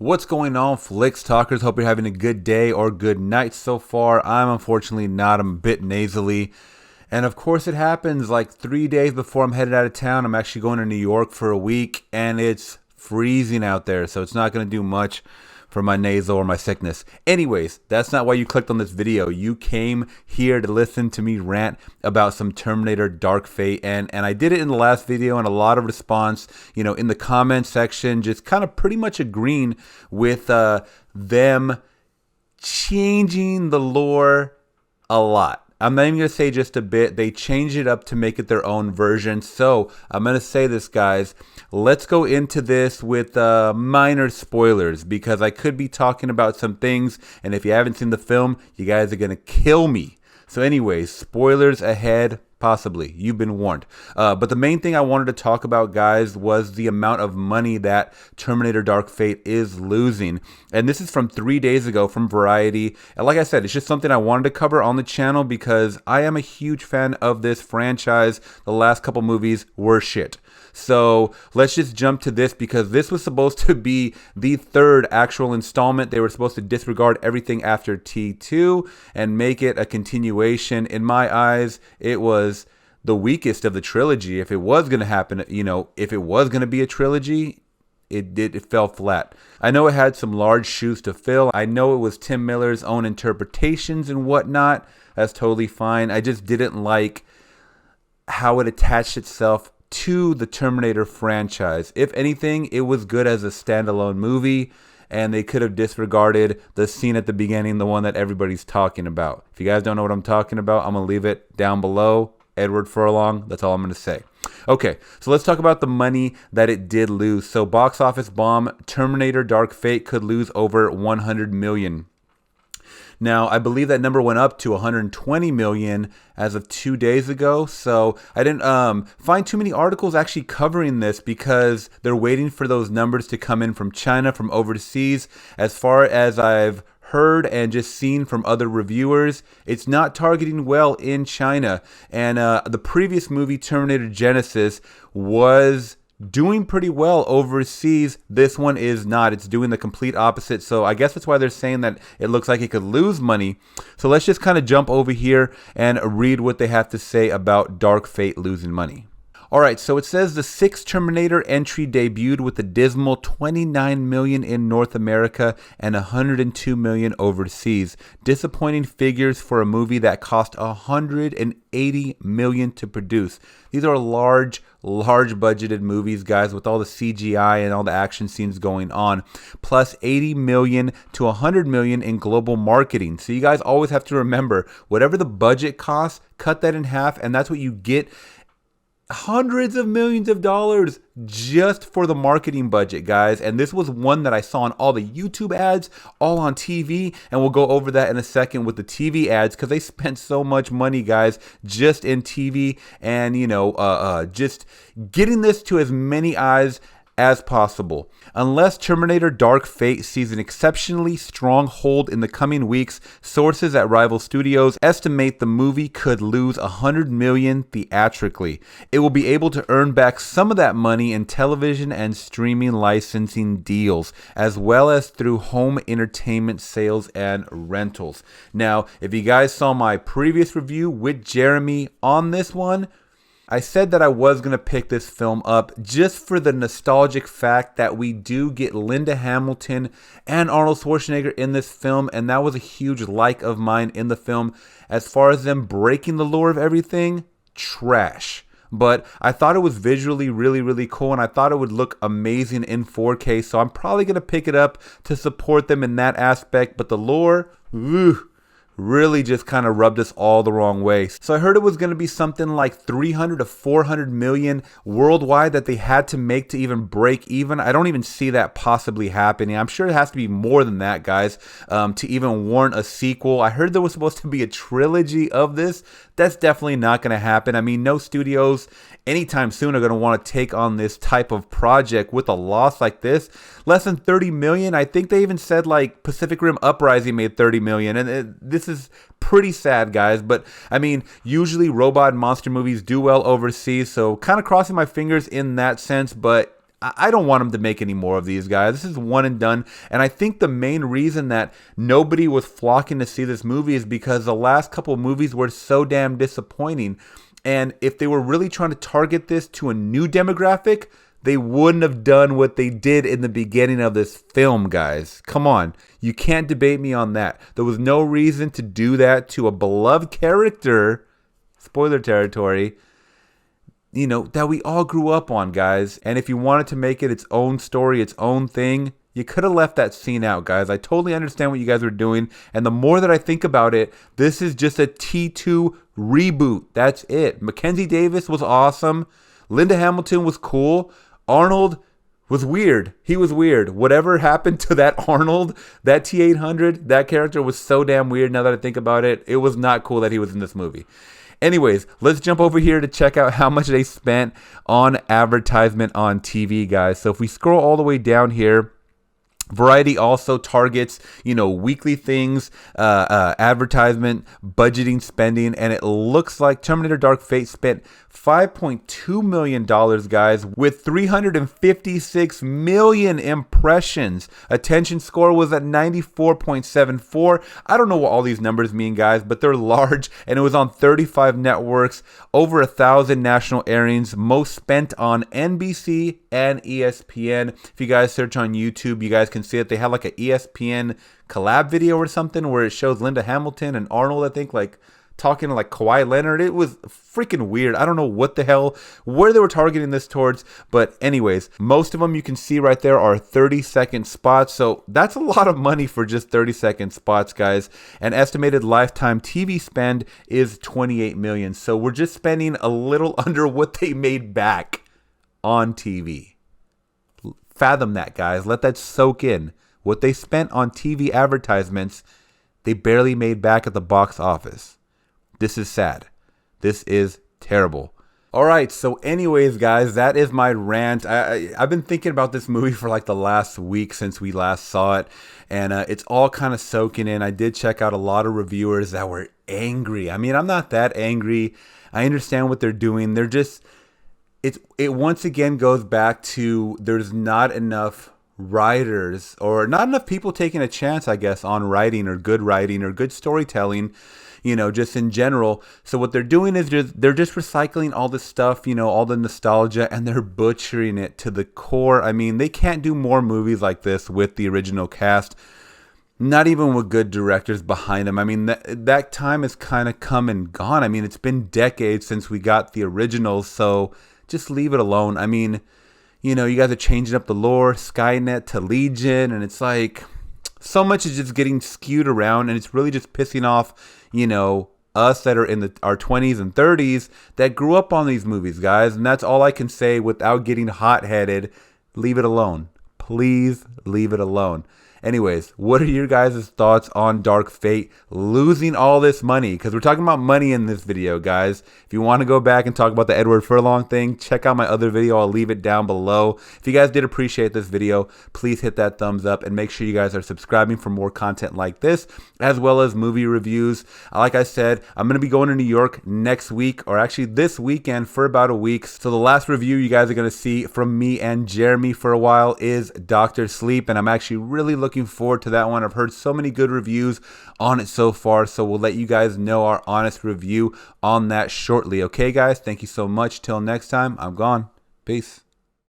What's going on, Flicks Talkers? Hope you're having a good day or good night so far. I'm unfortunately not. I'm a bit nasally. And of course it happens like 3 days before I'm headed out of town. I'm actually going to New York for a week and it's freezing out there. So it's not going to do much for my nasal or my sickness. Anyways, that's not why you clicked on this video. You came here to listen to me rant about some Terminator Dark Fate. And I did it in the last video, and a lot of response, in the comment section, just kind of pretty much agreeing with them changing the lore a lot. I'm not even going to say just a bit. They changed it up to make it their own version. So I'm going to say this, guys. Let's go into this with minor spoilers because I could be talking about some things. And if you haven't seen the film, you guys are going to kill me. So anyways, spoilers ahead. Possibly. You've been warned. But the main thing I wanted to talk about, guys, was the amount of money that Terminator Dark Fate is losing. And this is from 3 days ago from Variety. And like I said, it's just something I wanted to cover on the channel because I am a huge fan of this franchise. The last couple movies were shit. So let's just jump to this because this was supposed to be the third actual installment. They were supposed to disregard everything after T2 and make it a continuation. In my eyes, it was the weakest of the trilogy. If it was going to happen, if it was going to be a trilogy, it fell flat. I know it had some large shoes to fill. I know it was Tim Miller's own interpretations and whatnot. That's totally fine. I just didn't like how it attached itself to the Terminator franchise. If anything, it was good as a standalone movie, and they could have disregarded the scene at the beginning, the one that everybody's talking about. If you guys don't know what I'm talking about, I'm going to leave it down below. Edward Furlong, that's all I'm going to say. Okay, so let's talk about the money that it did lose. So box office bomb, Terminator Dark Fate could lose over 100 million. Now, I believe that number went up to 120 million as of 2 days ago. So I didn't find too many articles actually covering this because they're waiting for those numbers to come in from China, from overseas. As far as I've heard and just seen from other reviewers, it's not targeting well in China. And the previous movie, Terminator Genesis, was doing pretty well overseas. This one is not. It's doing the complete opposite. So I guess that's why they're saying that it looks like it could lose money. So let's just kind of jump over here and read what they have to say about Dark Fate losing money. Alright, so it says the sixth Terminator entry debuted with a dismal 29 million in North America and 102 million overseas. Disappointing figures for a movie that cost 180 million to produce. These are large budgeted movies, guys, with all the CGI and all the action scenes going on. Plus 80 million to 100 million in global marketing. So you guys always have to remember, whatever the budget costs, cut that in half, and that's what you get. Hundreds of millions of dollars just for the marketing budget, guys. And this was one that I saw on all the YouTube ads, all on TV, and we'll go over that in a second with the TV ads because they spent so much money, guys, just in TV and just getting this to as many eyes as possible. Unless Terminator Dark Fate sees an exceptionally strong hold in the coming weeks, sources at rival studios estimate the movie could lose 100 million theatrically. It will be able to earn back some of that money in television and streaming licensing deals, as well as through home entertainment sales and rentals. Now, if you guys saw my previous review with Jeremy on this one, I said that I was going to pick this film up just for the nostalgic fact that we do get Linda Hamilton and Arnold Schwarzenegger in this film, and that was a huge like of mine in the film. As far as them breaking the lore of everything, trash. But I thought it was visually really, really cool, and I thought it would look amazing in 4K, so I'm probably going to pick it up to support them in that aspect, but the lore, really just kind of rubbed us all the wrong way. So I heard it was going to be something like 300 to 400 million worldwide that they had to make to even break even. I don't even see that possibly happening. I'm sure it has to be more than that, guys, to even warrant a sequel. I heard there was supposed to be a trilogy of this. That's definitely not going to happen. I mean, no studios anytime soon are going to want to take on this type of project with a loss like this. Less than 30 million. I think they even said like Pacific Rim Uprising made 30 million. And this is pretty sad, guys. But I mean, usually robot and monster movies do well overseas. So kind of crossing my fingers in that sense. But I don't want them to make any more of these, guys. This is one and done. And I think the main reason that nobody was flocking to see this movie is because the last couple of movies were so damn disappointing. And if they were really trying to target this to a new demographic, they wouldn't have done what they did in the beginning of this film, guys. Come on. You can't debate me on that. There was no reason to do that to a beloved character, spoiler territory, you know, that we all grew up on, guys. And if you wanted to make it its own story, its own thing, you could have left that scene out, guys. I totally understand what you guys were doing. And the more that I think about it, this is just a T2 reboot. That's it. Mackenzie Davis was awesome. Linda Hamilton was cool. Arnold was weird. He was weird. Whatever happened to that Arnold, that T-800, that character was so damn weird now that I think about it. It was not cool that he was in this movie. Anyways, let's jump over here to check out how much they spent on advertisement on TV, guys. So if we scroll all the way down here, Variety also targets, you know, weekly things, advertisement, budgeting, spending, and it looks like Terminator Dark Fate spent $5.2 million, guys, with 356 million impressions. Attention score was at 94.74. I don't know what all these numbers mean, guys, but they're large, and it was on 35 networks, over 1,000 national airings, most spent on NBC and ESPN. If you guys search on YouTube, you guys can see it. They have like an ESPN collab video or something where it shows Linda Hamilton and Arnold, I think, like talking to like Kawhi Leonard. It was freaking weird. I don't know what the hell, where they were targeting this towards. But anyways, most of them you can see right there are 30-second spots. So that's a lot of money for just 30-second spots, guys. And estimated lifetime TV spend is $28 million. So we're just spending a little under what they made back on TV. Fathom that, guys. Let that soak in. What they spent on TV advertisements, they barely made back at the box office. This is sad. This is terrible. All right, so anyways, guys, that is my rant. I've been thinking about this movie for like the last week since we last saw it, and it's all kind of soaking in. I did check out a lot of reviewers that were angry. I mean, I'm not that angry. I understand what they're doing. They're just, it once again goes back to there's not enough writers or not enough people taking a chance, I guess, on writing or good storytelling, you know, just in general. So what they're doing is they're just recycling all this stuff, you know, all the nostalgia, and they're butchering it to the core. I mean, they can't do more movies like this with the original cast, not even with good directors behind them. I mean, that time has kind of come and gone. I mean, it's been decades since we got the originals, so just leave it alone. I mean, you know, you guys are changing up the lore, Skynet to Legion, and it's like so much is just getting skewed around, and it's really just pissing off, you know, us that are in our 20s and 30s that grew up on these movies, guys. And that's all I can say without getting hot-headed. Leave it alone. Please leave it alone. Anyways, what are your guys' thoughts on Dark Fate losing all this money? Because we're talking about money in this video, guys. If you want to go back and talk about the Edward Furlong thing, check out my other video. I'll leave it down below. If you guys did appreciate this video, please hit that thumbs up and make sure you guys are subscribing for more content like this, as well as movie reviews. Like I said, I'm going to be going to New York next week, or actually this weekend, for about a week. So the last review you guys are going to see from me and Jeremy for a while is Dr. Sleep, and I'm actually really looking forward to that one. I've heard so many good reviews on it so far, so we'll let you guys know our honest review on that shortly. Okay, guys? Thank you so much. Till next time, I'm gone. Peace.